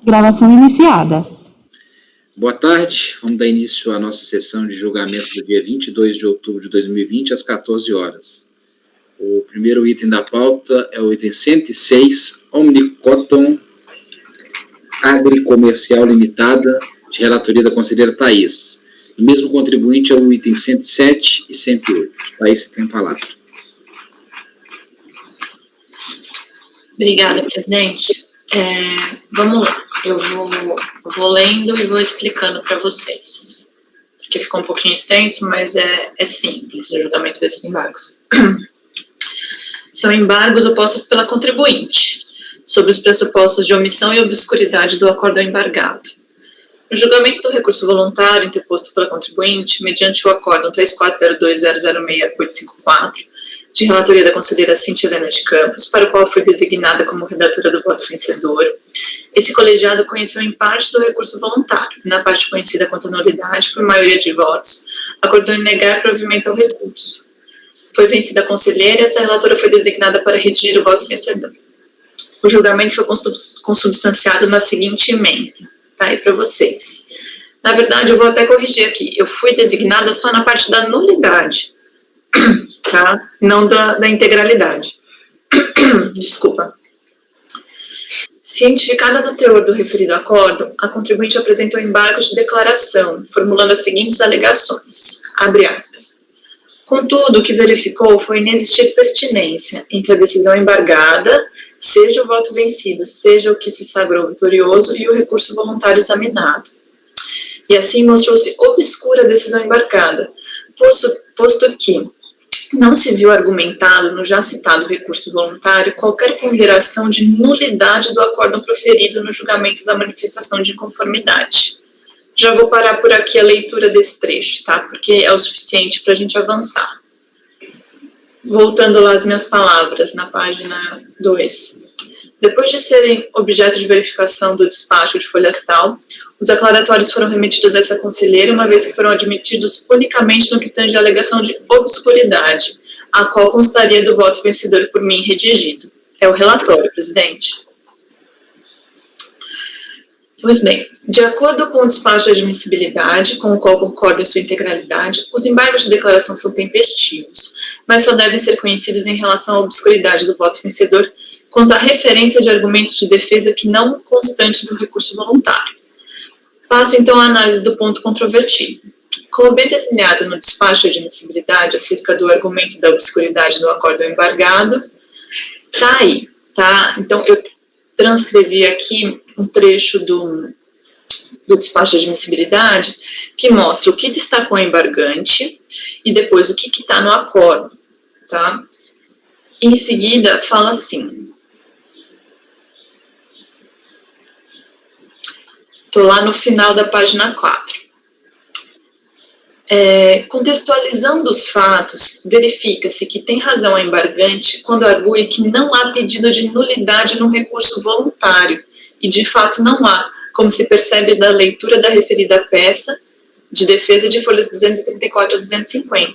Gravação iniciada. Boa tarde, vamos dar início à nossa sessão de julgamento do dia 22 de outubro de 2020, às 14 horas. O primeiro item da pauta é o item 106, Omnicoton Agricomercial Limitada, de relatoria da conselheira Thaís. O mesmo contribuinte é o item 107 e 108. Thaís, você tem a palavra. Obrigada, presidente. Vamos lá, eu vou lendo e vou explicando para vocês, porque ficou um pouquinho extenso, mas é simples o julgamento desses embargos. São embargos opostos pela contribuinte, sobre os pressupostos de omissão e obscuridade do acórdão embargado. No julgamento do recurso voluntário interposto pela contribuinte, mediante o acórdão 3402006854, de relatoria da conselheira Cintia Helena de Campos, para o qual foi designada como redatora do voto vencedor, esse colegiado conheceu em parte do recurso voluntário, na parte conhecida quanto nulidade, por maioria de votos, acordou em negar provimento ao recurso. Foi vencida a conselheira e esta relatora foi designada para redigir o voto vencedor. O julgamento foi consubstanciado na seguinte emenda, tá aí para vocês. Na verdade, eu vou até corrigir aqui, eu fui designada só na parte da nulidade, tá? Não da integralidade. Desculpa. Cientificada do teor do referido acórdão, a contribuinte apresentou embargos de declaração, formulando as seguintes alegações, abre aspas. Contudo, o que verificou foi inexistir pertinência entre a decisão embargada, seja o voto vencido, seja o que se sagrou vitorioso, e o recurso voluntário examinado. E assim mostrou-se obscura a decisão embargada, posto que não se viu argumentado no já citado recurso voluntário qualquer ponderação de nulidade do acórdão proferido no julgamento da manifestação de inconformidade. Já vou parar por aqui a leitura desse trecho, tá? Porque é o suficiente para a gente avançar. Voltando lá às minhas palavras, na página 2. Depois de serem objeto de verificação do despacho de folhas tal, os aclaratórios foram remetidos a essa conselheira, uma vez que foram admitidos unicamente no que tange à alegação de obscuridade, a qual constaria do voto vencedor por mim redigido. É o relatório, presidente. Pois bem, de acordo com o despacho de admissibilidade, com o qual concordo em sua integralidade, os embargos de declaração são tempestivos, mas só devem ser conhecidos em relação à obscuridade do voto vencedor, quanto à referência de argumentos de defesa que não constantes do recurso voluntário. Passo então à análise do ponto controvertido. Como bem delineado no despacho de admissibilidade acerca do argumento da obscuridade do acórdão embargado, tá aí, tá? Então, eu transcrevi aqui um trecho do despacho de admissibilidade que mostra o que destacou a embargante e depois o que está no acórdão, tá? Em seguida, fala assim. Estou lá no final da página 4. Contextualizando os fatos, verifica-se que tem razão a embargante quando argue que não há pedido de nulidade no recurso voluntário, e de fato não há, como se percebe da leitura da referida peça de defesa de folhas 234 a 250.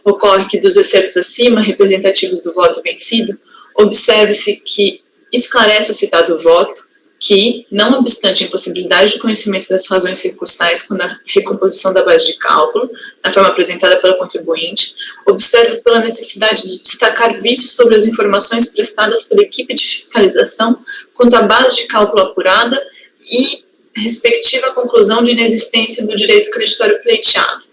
Ocorre que dos excertos acima, representativos do voto vencido, observe-se que esclarece o citado voto, que, não obstante a impossibilidade de conhecimento das razões recursais quando a recomposição da base de cálculo, na forma apresentada pela contribuinte, observa pela necessidade de destacar vícios sobre as informações prestadas pela equipe de fiscalização quanto à base de cálculo apurada e respectiva conclusão de inexistência do direito creditório pleiteado.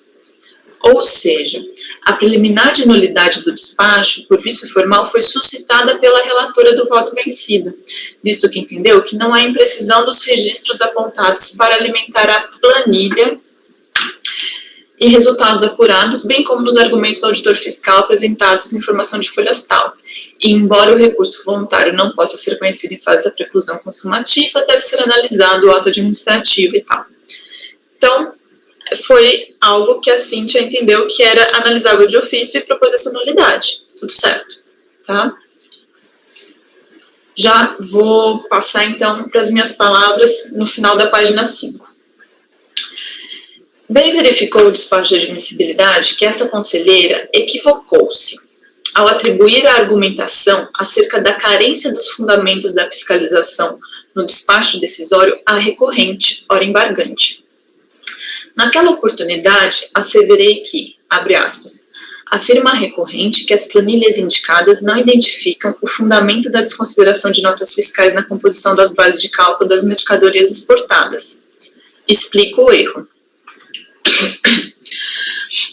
Ou seja, a preliminar de nulidade do despacho, por vício formal, foi suscitada pela relatora do voto vencido, visto que entendeu que não há imprecisão dos registros apontados para alimentar a planilha e resultados apurados, bem como nos argumentos do auditor fiscal apresentados em informação de folhas tal. E, embora o recurso voluntário não possa ser conhecido em fase da preclusão consumativa, deve ser analisado o ato administrativo e tal. Então, foi algo que a Cíntia entendeu que era analisável de ofício e propôs essa nulidade. Tudo certo, tá? Já vou passar, então, para as minhas palavras no final da página 5. Bem verificou o despacho de admissibilidade que essa conselheira equivocou-se ao atribuir a argumentação acerca da carência dos fundamentos da fiscalização no despacho decisório à recorrente, ora embargante. Naquela oportunidade, asseverei que, abre aspas, afirma a recorrente que as planilhas indicadas não identificam o fundamento da desconsideração de notas fiscais na composição das bases de cálculo das mercadorias exportadas. Explico o erro.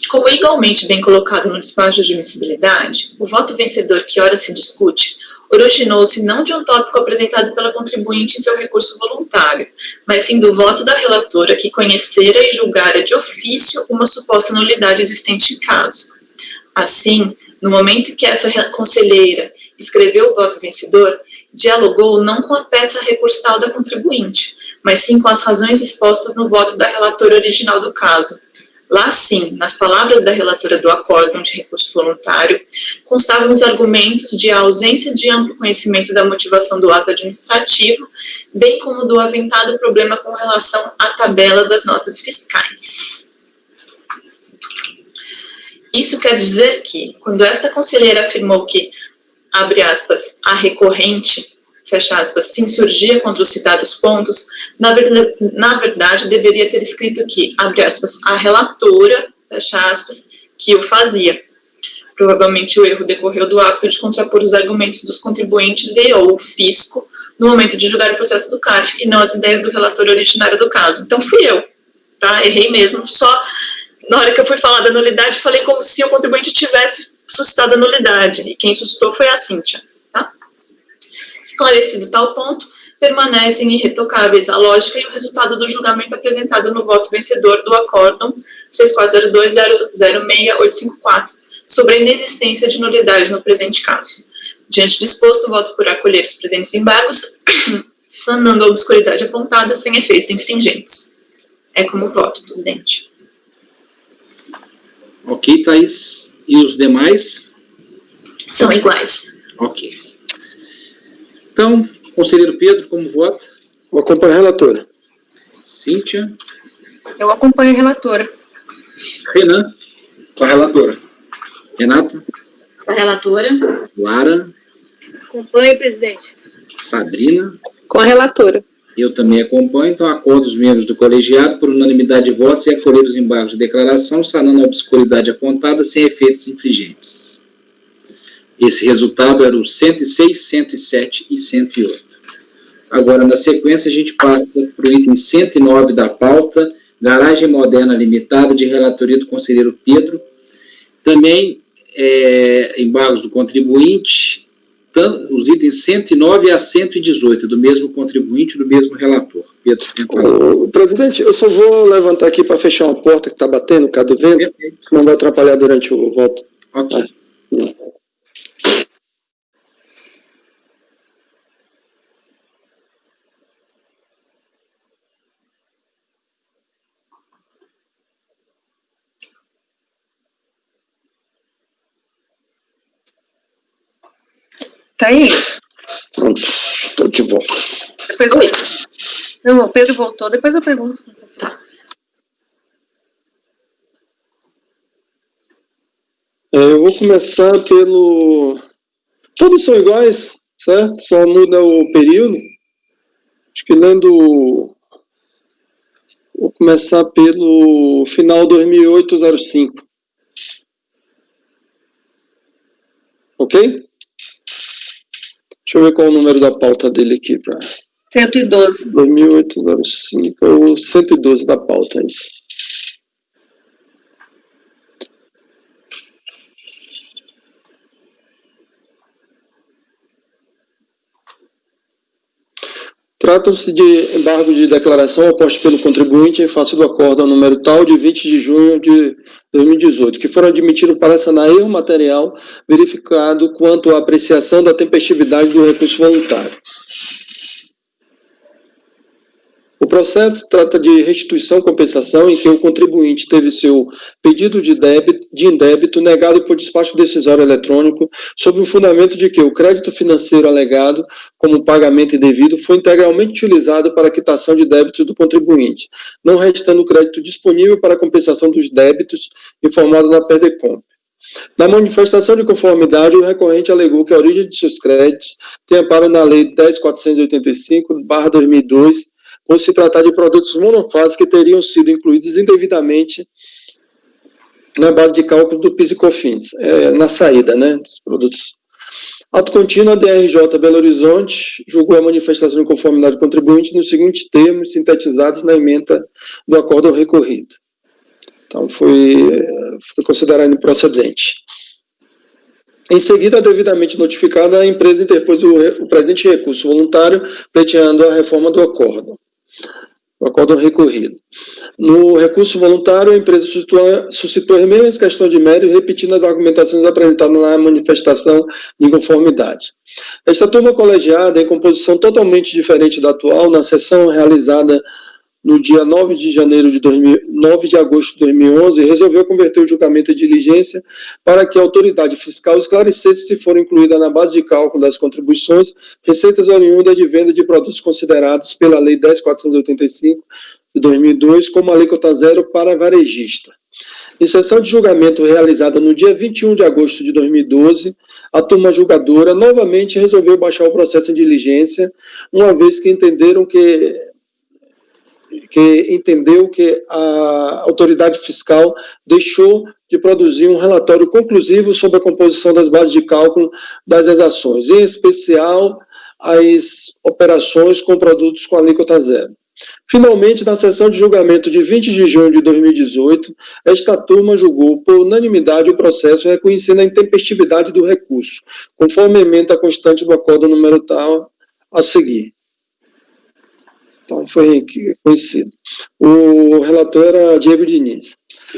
Como igualmente bem colocado no despacho de admissibilidade, o voto vencedor que ora se discute originou-se não de um tópico apresentado pela contribuinte em seu recurso voluntário, mas sim do voto da relatora que conhecera e julgara de ofício uma suposta nulidade existente em caso. Assim, no momento em que essa conselheira escreveu o voto vencedor, dialogou não com a peça recursal da contribuinte, mas sim com as razões expostas no voto da relatora original do caso. Lá sim, nas palavras da relatora do acórdão de recurso voluntário, constavam os argumentos de ausência de amplo conhecimento da motivação do ato administrativo, bem como do aventado problema com relação à tabela das notas fiscais. Isso quer dizer que, quando esta conselheira afirmou que, abre aspas, a recorrente, fecha aspas, se insurgia contra os citados pontos, na verdade deveria ter escrito que, abre aspas, a relatora, fecha aspas, que o fazia. Provavelmente o erro decorreu do hábito de contrapor os argumentos dos contribuintes e ou fisco no momento de julgar o processo do CARF e não as ideias do relator originário do caso. Então fui eu, tá? Errei mesmo, só na hora que eu fui falar da nulidade, falei como se o contribuinte tivesse suscitado a nulidade, e quem suscitou foi a Cíntia. Esclarecido tal ponto, permanecem irretocáveis a lógica e o resultado do julgamento apresentado no voto vencedor do acórdão 3402006854 sobre a inexistência de nulidade no presente caso. Diante do exposto, voto por acolher os presentes embargos, sanando a obscuridade apontada sem efeitos infringentes. É como voto, presidente. Ok, Thaís. E os demais? São iguais. Ok. Então, conselheiro Pedro, como vota? Eu acompanho a relatora. Cíntia? Eu acompanho a relatora. Renan? Com a relatora. Renata? Com a relatora. Lara? Acompanho, presidente. Sabrina? Com a relatora. Eu também acompanho, então acordo os membros do colegiado por unanimidade de votos e acolher os embargos de declaração, sanando a obscuridade apontada sem efeitos infringentes. Esse resultado era o 106, 107 e 108. Agora, na sequência, a gente passa para o item 109 da pauta, Garagem Moderna Limitada, de relatoria do conselheiro Pedro. Também, embargos do contribuinte, os itens 109 a 118, do mesmo contribuinte, do mesmo relator. Pedro, você tem que falar. Presidente, eu só vou levantar aqui para fechar uma porta que está batendo, cada vento, Perfeito. não vai atrapalhar durante o voto. Ok. Thaís, Pronto, estou de volta. depois não, o Pedro voltou, depois eu pergunto. Eu vou começar pelo... Todos são iguais, certo? Só muda o período. Acho que lendo... Vou começar pelo final 2008-05. Ok? Deixa eu ver qual é o número da pauta dele aqui. 112. 2008-05, é o 112 da pauta, é isso. Tratam-se de embargo de declaração oposto pelo contribuinte em face do acórdão número tal de 20 de junho de 2018, que foram admitidos para sanar erro material verificado quanto à apreciação da tempestividade do recurso voluntário. O processo trata de restituição-compensação em que o contribuinte teve seu pedido de indébito negado por despacho decisório eletrônico sob o fundamento de que o crédito financeiro alegado como pagamento indevido foi integralmente utilizado para a quitação de débitos do contribuinte, não restando crédito disponível para a compensação dos débitos informado na PERDECOMP. Na manifestação de conformidade, o recorrente alegou que a origem de seus créditos tem amparo na Lei 10.485/2002, por se tratar de produtos monofases que teriam sido incluídos indevidamente na base de cálculo do PIS e COFINS, na saída, né, dos produtos. Ato contínuo, a DRJ Belo Horizonte julgou a manifestação de conformidade do contribuinte nos seguintes termos sintetizados na ementa do acórdão recorrido. Então, foi considerado improcedente. Em seguida, devidamente notificada, a empresa interpôs o presente recurso voluntário, pleiteando a reforma do acórdão recorrido. No recurso voluntário, a empresa suscitou as mesmas questões de mérito, repetindo as argumentações apresentadas na manifestação de inconformidade. Esta turma colegiada, em composição totalmente diferente da atual, na sessão realizada no dia 9 de agosto de 2011, resolveu converter o julgamento em diligência para que a autoridade fiscal esclarecesse se foram incluídas na base de cálculo das contribuições receitas oriundas de venda de produtos considerados pela Lei 10.485 de 2002 como alíquota zero para varejista. Em sessão de julgamento realizada no dia 21 de agosto de 2012, a turma julgadora novamente resolveu baixar o processo em diligência, uma vez que entendeu que a autoridade fiscal deixou de produzir um relatório conclusivo sobre a composição das bases de cálculo das exações, em especial as operações com produtos com alíquota zero. Finalmente, na sessão de julgamento de 20 de junho de 2018, esta turma julgou por unanimidade o processo, reconhecendo a intempestividade do recurso, conforme a ementa constante do acórdão número tal a seguir. Então, foi reconhecido. O relator era Diego Diniz.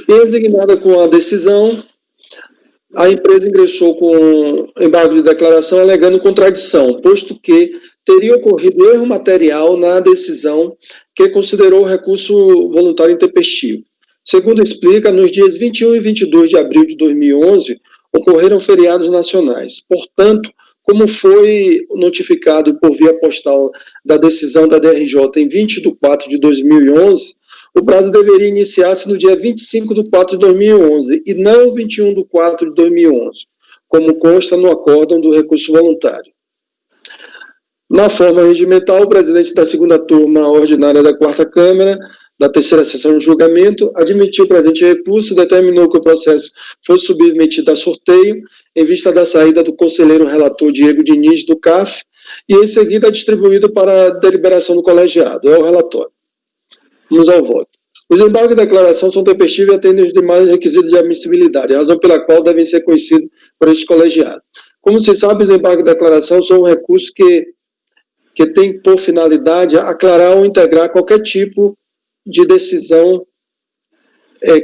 E, indignada com a decisão, a empresa ingressou com embargo de declaração alegando contradição, posto que teria ocorrido erro material na decisão que considerou o recurso voluntário intempestivo. Segundo explica, nos dias 21 e 22 de abril de 2011, ocorreram feriados nacionais. Portanto, como foi notificado por via postal da decisão da DRJ em 20 de 4 de 2011, o prazo deveria iniciar-se no dia 25 de 4 de 2011 e não 21 de 4 de 2011, como consta no acórdão do recurso voluntário. Na forma regimental, o presidente da segunda turma ordinária da quarta Câmara, da terceira sessão de julgamento, admitiu o presente recurso e determinou que o processo fosse submetido a sorteio em vista da saída do conselheiro relator Diego Diniz do CAF e em seguida distribuído para a deliberação do colegiado. É o relatório. Vamos ao voto. Os embargos de declaração são tempestivos e atendem os demais requisitos de admissibilidade, razão pela qual devem ser conhecidos por este colegiado. Como se sabe, os embargos de declaração são um recurso que tem por finalidade aclarar ou integrar qualquer tipo de decisão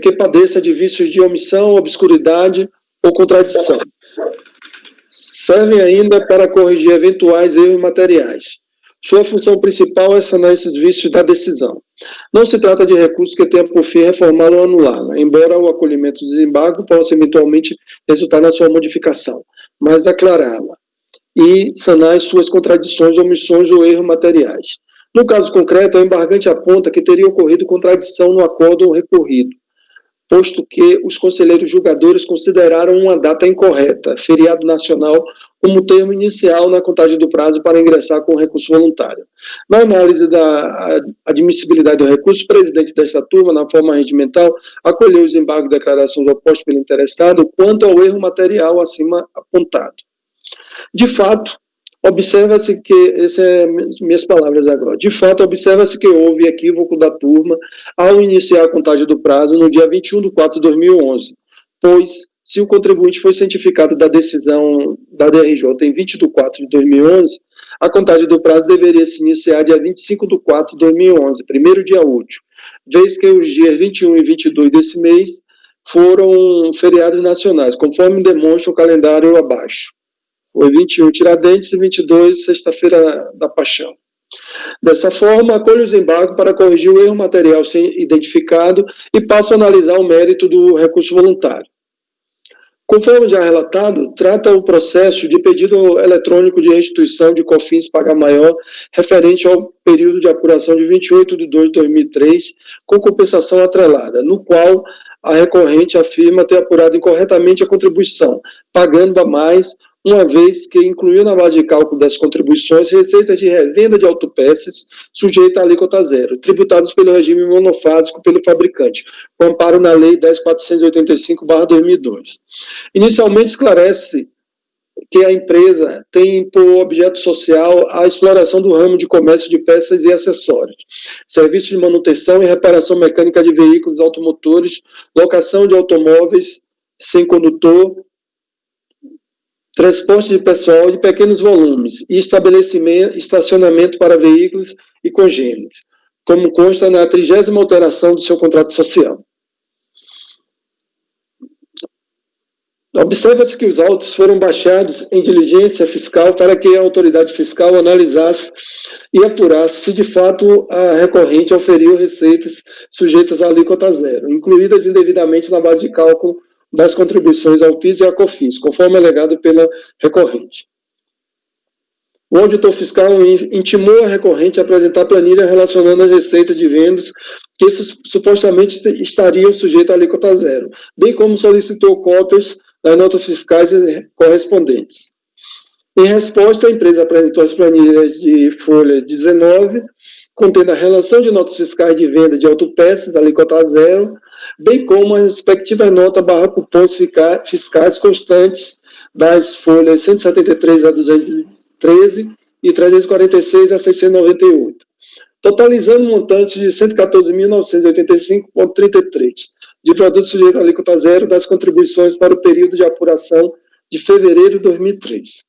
que padeça de vícios de omissão, obscuridade ou contradição. Servem ainda para corrigir eventuais erros materiais. Sua função principal é sanar esses vícios da decisão. Não se trata de recurso que tenha por fim reformá-la ou anulá-la, embora o acolhimento do desembargo possa eventualmente resultar na sua modificação, mas aclará-la e sanar as suas contradições, omissões ou erros materiais. No caso concreto, o embargante aponta que teria ocorrido contradição no acórdão recorrido, posto que os conselheiros julgadores consideraram uma data incorreta, feriado nacional, como termo inicial na contagem do prazo para ingressar com o recurso voluntário. Na análise da admissibilidade do recurso, o presidente desta turma, na forma regimental, acolheu os embargos de declarações opostos pelo interessado quanto ao erro material acima apontado. De fato, observa-se que, essas são minhas palavras agora, de fato, observa-se que houve equívoco da turma ao iniciar a contagem do prazo no dia 21 de 4 de 2011, pois, se o contribuinte foi cientificado da decisão da DRJ em 20 de 4 de 2011, a contagem do prazo deveria se iniciar dia 25 de 4 de 2011, primeiro dia útil, vez que os dias 21 e 22 desse mês foram feriados nacionais, conforme demonstra o calendário abaixo. Foi 21 Tiradentes e 22 Sexta-feira da Paixão. Dessa forma, acolho os embargos para corrigir o erro material sem identificado e passo a analisar o mérito do recurso voluntário. Conforme já relatado, trata o processo de pedido eletrônico de restituição de COFINS paga maior referente ao período de apuração de 28 de 2 de 2003, com compensação atrelada, no qual a recorrente afirma ter apurado incorretamente a contribuição, pagando a mais, uma vez que incluiu na base de cálculo das contribuições receitas de revenda de autopeças sujeitas à alíquota zero, tributadas pelo regime monofásico pelo fabricante, com amparo na Lei 10.485/2002. Inicialmente esclarece que a empresa tem por objeto social a exploração do ramo de comércio de peças e acessórios, serviços de manutenção e reparação mecânica de veículos automotores, locação de automóveis sem condutor, transporte de pessoal de pequenos volumes e estacionamento para veículos e congêneres, como consta na 30ª alteração do seu contrato social. Observa-se que os autos foram baixados em diligência fiscal para que a autoridade fiscal analisasse e apurasse se de fato a recorrente oferiu receitas sujeitas à alíquota zero, incluídas indevidamente na base de cálculo das contribuições ao PIS e à COFINS, conforme alegado pela recorrente. O auditor fiscal intimou a recorrente a apresentar planilha relacionando as receitas de vendas que supostamente estariam sujeitas à alíquota zero, bem como solicitou cópias das notas fiscais correspondentes. Em resposta, a empresa apresentou as planilhas de folha 19, contendo a relação de notas fiscais de venda de autopeças, alíquota zero, bem como as respectivas notas /cupons fiscais constantes das folhas 173 a 213 e 346 a 698, totalizando um montante de 114.985,33 de produtos sujeitos à alíquota zero das contribuições para o período de apuração de fevereiro de 2003.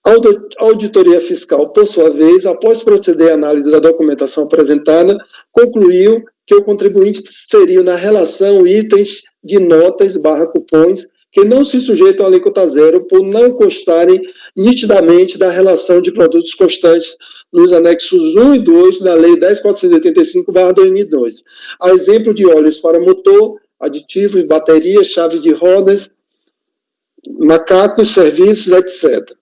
A auditoria fiscal, por sua vez, após proceder à análise da documentação apresentada, concluiu que o contribuinte inseriu na relação itens de notas /cupons que não se sujeitam à alíquota zero por não constarem nitidamente da relação de produtos constantes nos anexos 1 e 2 da Lei 10.485/2002, a exemplo de óleos para motor, aditivos, baterias, chaves de rodas, macacos, serviços, etc.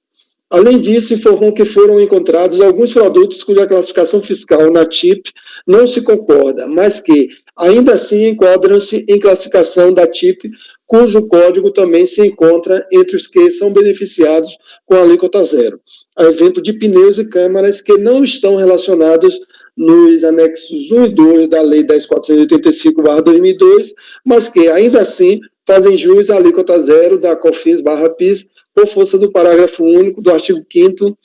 Além disso, informou que foram encontrados alguns produtos cuja classificação fiscal na TIP não se concorda, mas que, ainda assim, enquadram-se em classificação da TIP, cujo código também se encontra entre os que são beneficiados com a alíquota zero. A exemplo de pneus e câmaras que não estão relacionados nos anexos 1 e 2 da Lei 10.485/2002, mas que, ainda assim, fazem jus à alíquota zero da COFINS/PIS, por força do parágrafo único do artigo 5º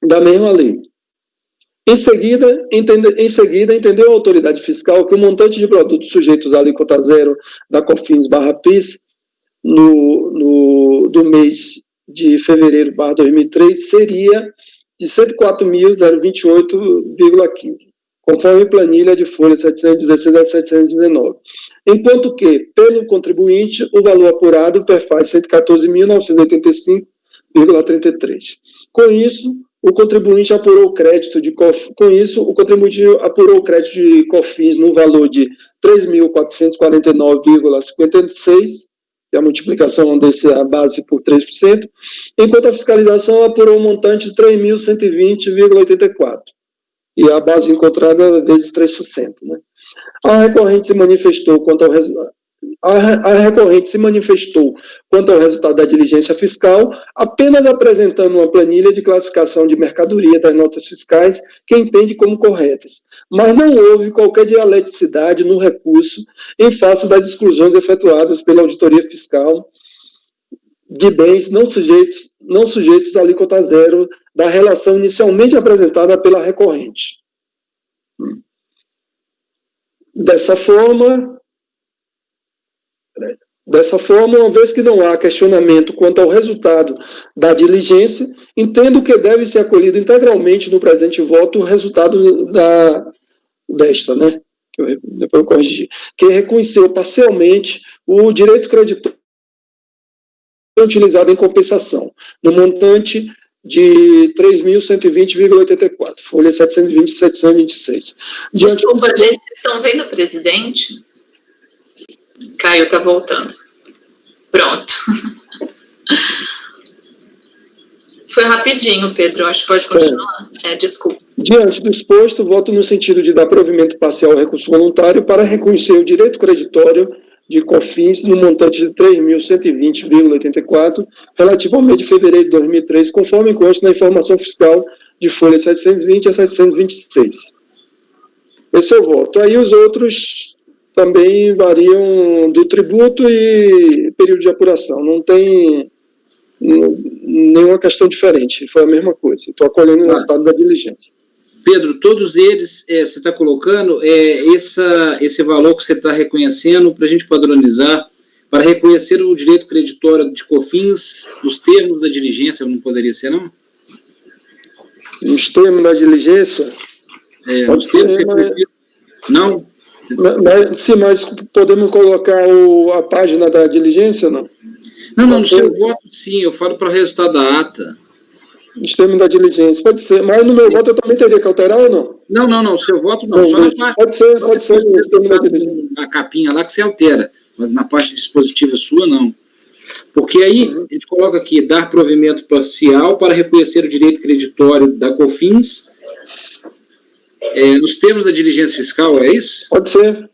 da mesma lei. Em seguida, entendeu a autoridade fiscal que o montante de produtos sujeitos à alíquota zero da COFINS/PIS do mês de fevereiro 2003 seria de 104.028,15, conforme planilha de folha 716 a 719, enquanto que, pelo contribuinte, o valor apurado perfaz 114.985,33. Com isso, o contribuinte apurou o crédito de COFINS no valor de 3.449,56, que é a multiplicação dessa base por 3%, enquanto a fiscalização apurou um montante de 3.120,84, e a base encontrada vezes 3%. Né? A recorrente se manifestou quanto ao resultado da diligência fiscal, apenas apresentando uma planilha de classificação de mercadoria das notas fiscais que entende como corretas, mas não houve qualquer dialeticidade no recurso em face das exclusões efetuadas pela auditoria fiscal de bens não sujeitos à alíquota zero da relação inicialmente apresentada pela recorrente. Dessa forma, uma vez que não há questionamento quanto ao resultado da diligência, entendo que deve ser acolhido integralmente no presente voto o resultado desta, né? Depois eu corrigi, que reconheceu parcialmente o direito creditor utilizado em compensação, no montante de 3.120,84, folha 720 e 726. Desculpa, gente, vocês estão vendo o presidente? Caio está voltando. Pronto. Foi rapidinho, Pedro. Acho que pode continuar. Desculpa. Diante do exposto, voto no sentido de dar provimento parcial ao recurso voluntário para reconhecer o direito creditório de COFINS no montante de 3.120,84 relativo ao mês de fevereiro de 2003, conforme consta na informação fiscal de folha 720 a 726. Esse é o voto. Aí os outros também variam do tributo e período de apuração. Não tem nenhuma questão diferente. Foi a mesma coisa. Estou acolhendo o resultado da diligência. Pedro, todos eles, você está colocando esse valor que você está reconhecendo para a gente padronizar, para reconhecer o direito creditório de COFINS, os termos da diligência, não poderia ser, não? Os termos da diligência? Os termos não? Sim, mas podemos colocar a página da diligência, não? Não, no seu voto, sim, eu falo para o resultado da ata. Os termos da diligência, pode ser, mas no meu voto eu também teria que alterar ou não? Não, seu voto não, só na parte... Pode ser os termos da diligência. A capinha lá que você altera, mas na parte dispositiva sua, não. Porque aí, a gente coloca aqui, dar provimento parcial para reconhecer o direito creditório da COFINS, nos termos da diligência fiscal, é isso? Pode ser.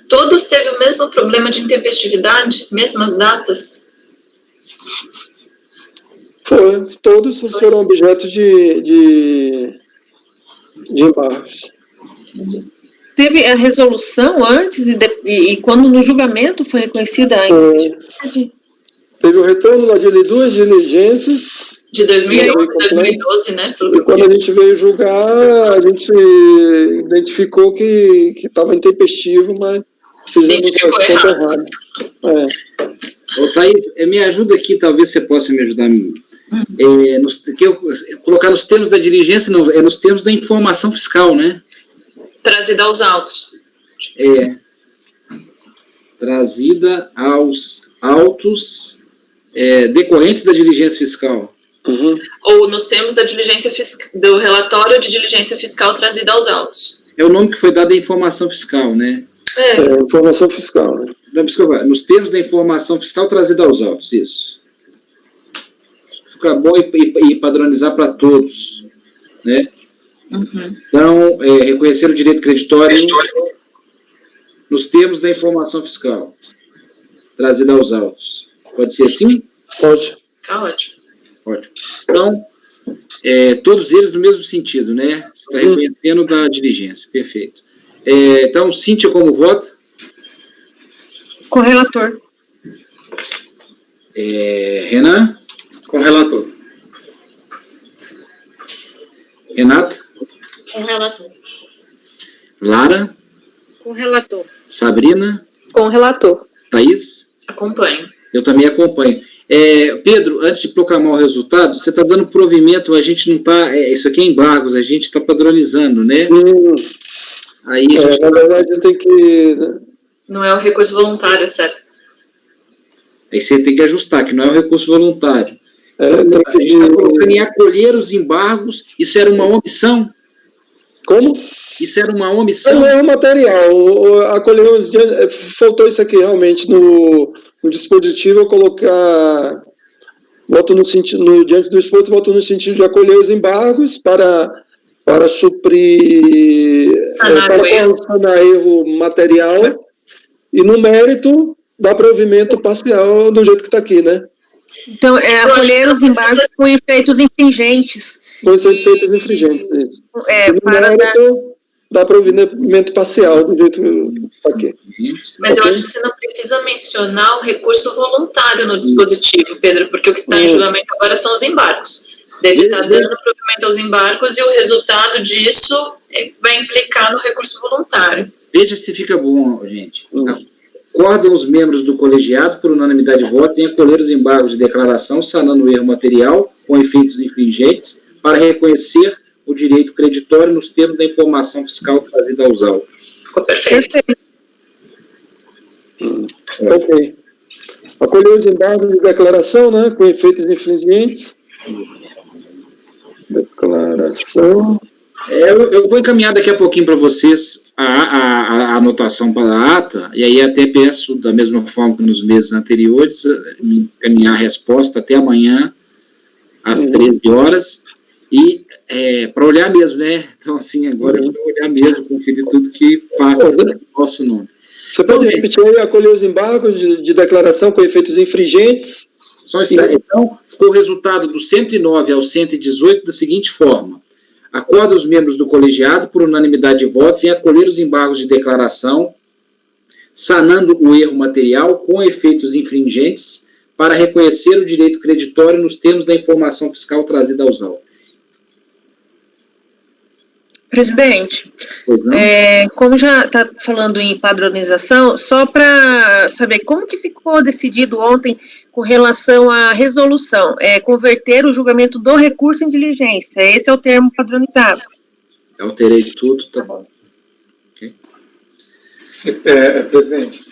Todos teve o mesmo problema de intempestividade, mesmas datas? Foi. Todos foram objeto de embargos. Teve a resolução antes e quando no julgamento foi reconhecida a intempestividade? Teve o retorno de duas diligências. De 2011, 2012, né? E quando a gente veio julgar, a gente identificou que estava intempestivo, mas fizemos o ponto errado. Ô, Thaís, me ajuda aqui, talvez você possa me ajudar. Colocar nos termos da diligência, não, nos termos da informação fiscal, né? Trazida aos autos. Trazida aos autos decorrentes da diligência fiscal. Ou nos termos da diligência do relatório de diligência fiscal trazida aos autos. É o nome que foi dado à informação fiscal, né? Informação fiscal, né? Nos termos da informação fiscal trazida aos autos, isso. Fica bom e padronizar para todos, né? Então, reconhecer o direito creditório nos termos da informação fiscal trazida aos autos. Pode ser assim? Pode. Tá ótimo. Ótimo. Então, todos eles no mesmo sentido, né? Você está reconhecendo da diligência. Perfeito. Então, Cíntia, como vota? Correlator. Renan? Correlator. Renata? Correlator. Lara? Correlator. Sabrina? Correlator. Thaís? Acompanho. Eu também acompanho. Pedro, antes de proclamar o resultado, você está dando provimento, a gente não está... isso aqui é embargos, a gente está padronizando, né? Aí a gente na verdade, tem que... Não é o recurso voluntário, certo? Aí você tem que ajustar, que não é o recurso voluntário. A gente está colocando em acolher os embargos, isso era uma omissão? Como? Isso era uma omissão? Não é o material. Acolher os... Faltou isso aqui, realmente, no dispositivo, eu colocar... Voto no sentido... Diante do exposto, voto no sentido de acolher os embargos para suprir... para sanar erro material e, no mérito, dar provimento parcial do jeito que está aqui, né? Então, acolher os embargos com efeitos infringentes. Com efeitos infringentes, isso. Para dar provimento parcial do jeito que está aqui. Mas eu acho que você não precisa mencionar o recurso voluntário no dispositivo, Pedro, porque o que está em julgamento agora são os embargos. Daí você está dando provimento aos embargos e o resultado disso vai implicar no recurso voluntário. Veja se fica bom, gente. Acordam os membros do colegiado, por unanimidade de votos, em acolher os embargos de declaração, sanando o erro material com efeitos infringentes, para reconhecer o direito creditório nos termos da informação fiscal trazida aos autos. Ficou perfeito. Ok. Acolher os embargos de declaração, né, com efeitos infringentes. Declaração. Eu vou encaminhar daqui a pouquinho para vocês a anotação para a ata, e aí até peço, da mesma forma que nos meses anteriores, me encaminhar a resposta até amanhã, às 13 horas, e para olhar mesmo, né? Então, assim, agora eu vou olhar mesmo, conferir tudo que passa no nosso nome. Você pode repetir aí, acolher os embargos de declaração com efeitos infringentes? Então, ficou o resultado do 109 ao 118 da seguinte forma: acorda os membros do colegiado, por unanimidade de votos, em acolher os embargos de declaração, sanando o erro material com efeitos infringentes, para reconhecer o direito creditório nos termos da informação fiscal trazida aos autos. Presidente, como já está falando em padronização, só para saber como que ficou decidido ontem com relação à resolução, converter o julgamento do recurso em diligência, esse é o termo padronizado. Eu alterei tudo, tá bom. Okay. Presidente,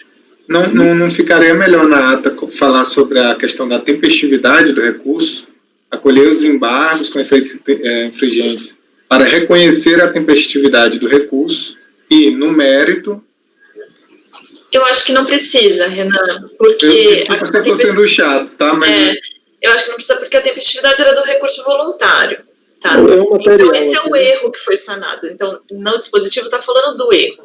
não ficaria melhor na ata falar sobre a questão da tempestividade do recurso, acolher os embargos com efeitos infringentes, para reconhecer a tempestividade do recurso e, no mérito... Eu acho que não precisa, Renan, porque... Eu estou sendo chato, tá? Mas... eu acho que não precisa, porque a tempestividade era do recurso voluntário, tá? Então, esse é o erro que foi sanado. Então, no dispositivo está falando do erro.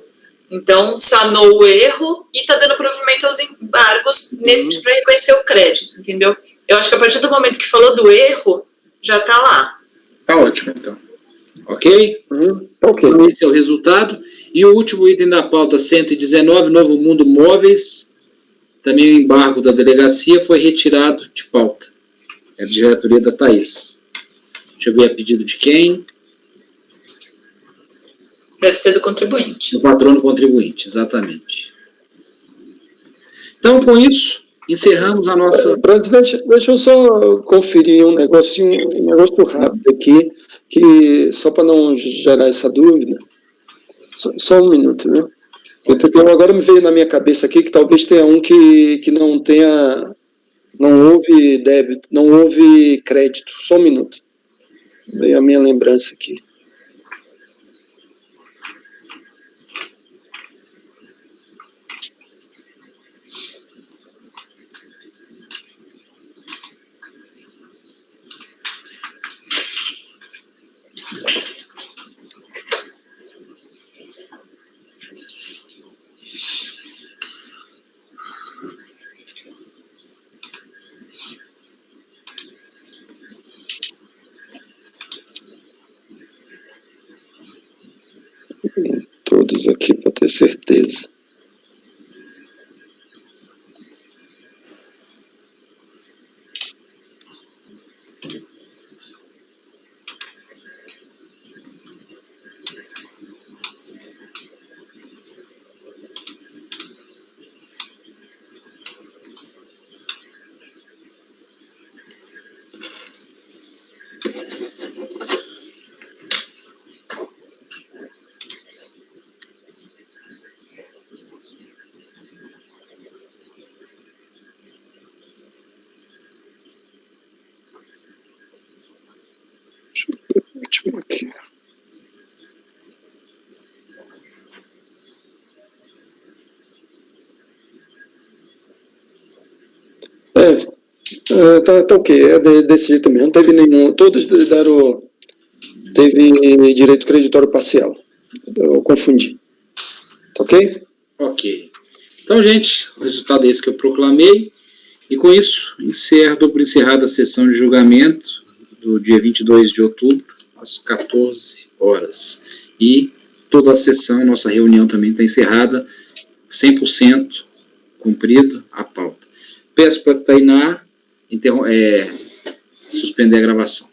Então, sanou o erro e está dando provimento aos embargos para reconhecer o crédito, entendeu? Eu acho que a partir do momento que falou do erro, já está lá. Tá ótimo, então. Ok? Ok. Então, esse é o resultado. E o último item da pauta 119, Novo Mundo Móveis, também o embargo da delegacia foi retirado de pauta. É a diretoria da Thaís. Deixa eu ver a pedido de quem? Deve ser do contribuinte. Do patrono contribuinte, exatamente. Então, com isso, encerramos a nossa... Presidente, deixa eu só conferir um negócio rápido aqui, que só para não gerar essa dúvida, só um minuto, né? Agora me veio na minha cabeça aqui que talvez tenha um que não houve débito, não houve crédito. Só um minuto. Veio a minha lembrança aqui. Todos aqui para ter certeza. Aqui. Tá ok, desse jeito mesmo, não teve nenhum, todos teve direito creditório parcial, eu confundi, tá ok? Ok. Então, gente, o resultado é esse que eu proclamei, e com isso, dou por encerrada a sessão de julgamento do dia 22 de outubro, às 14 horas. E toda a sessão, nossa reunião também está encerrada, 100% cumprido a pauta. Peço para a Tainá suspender a gravação.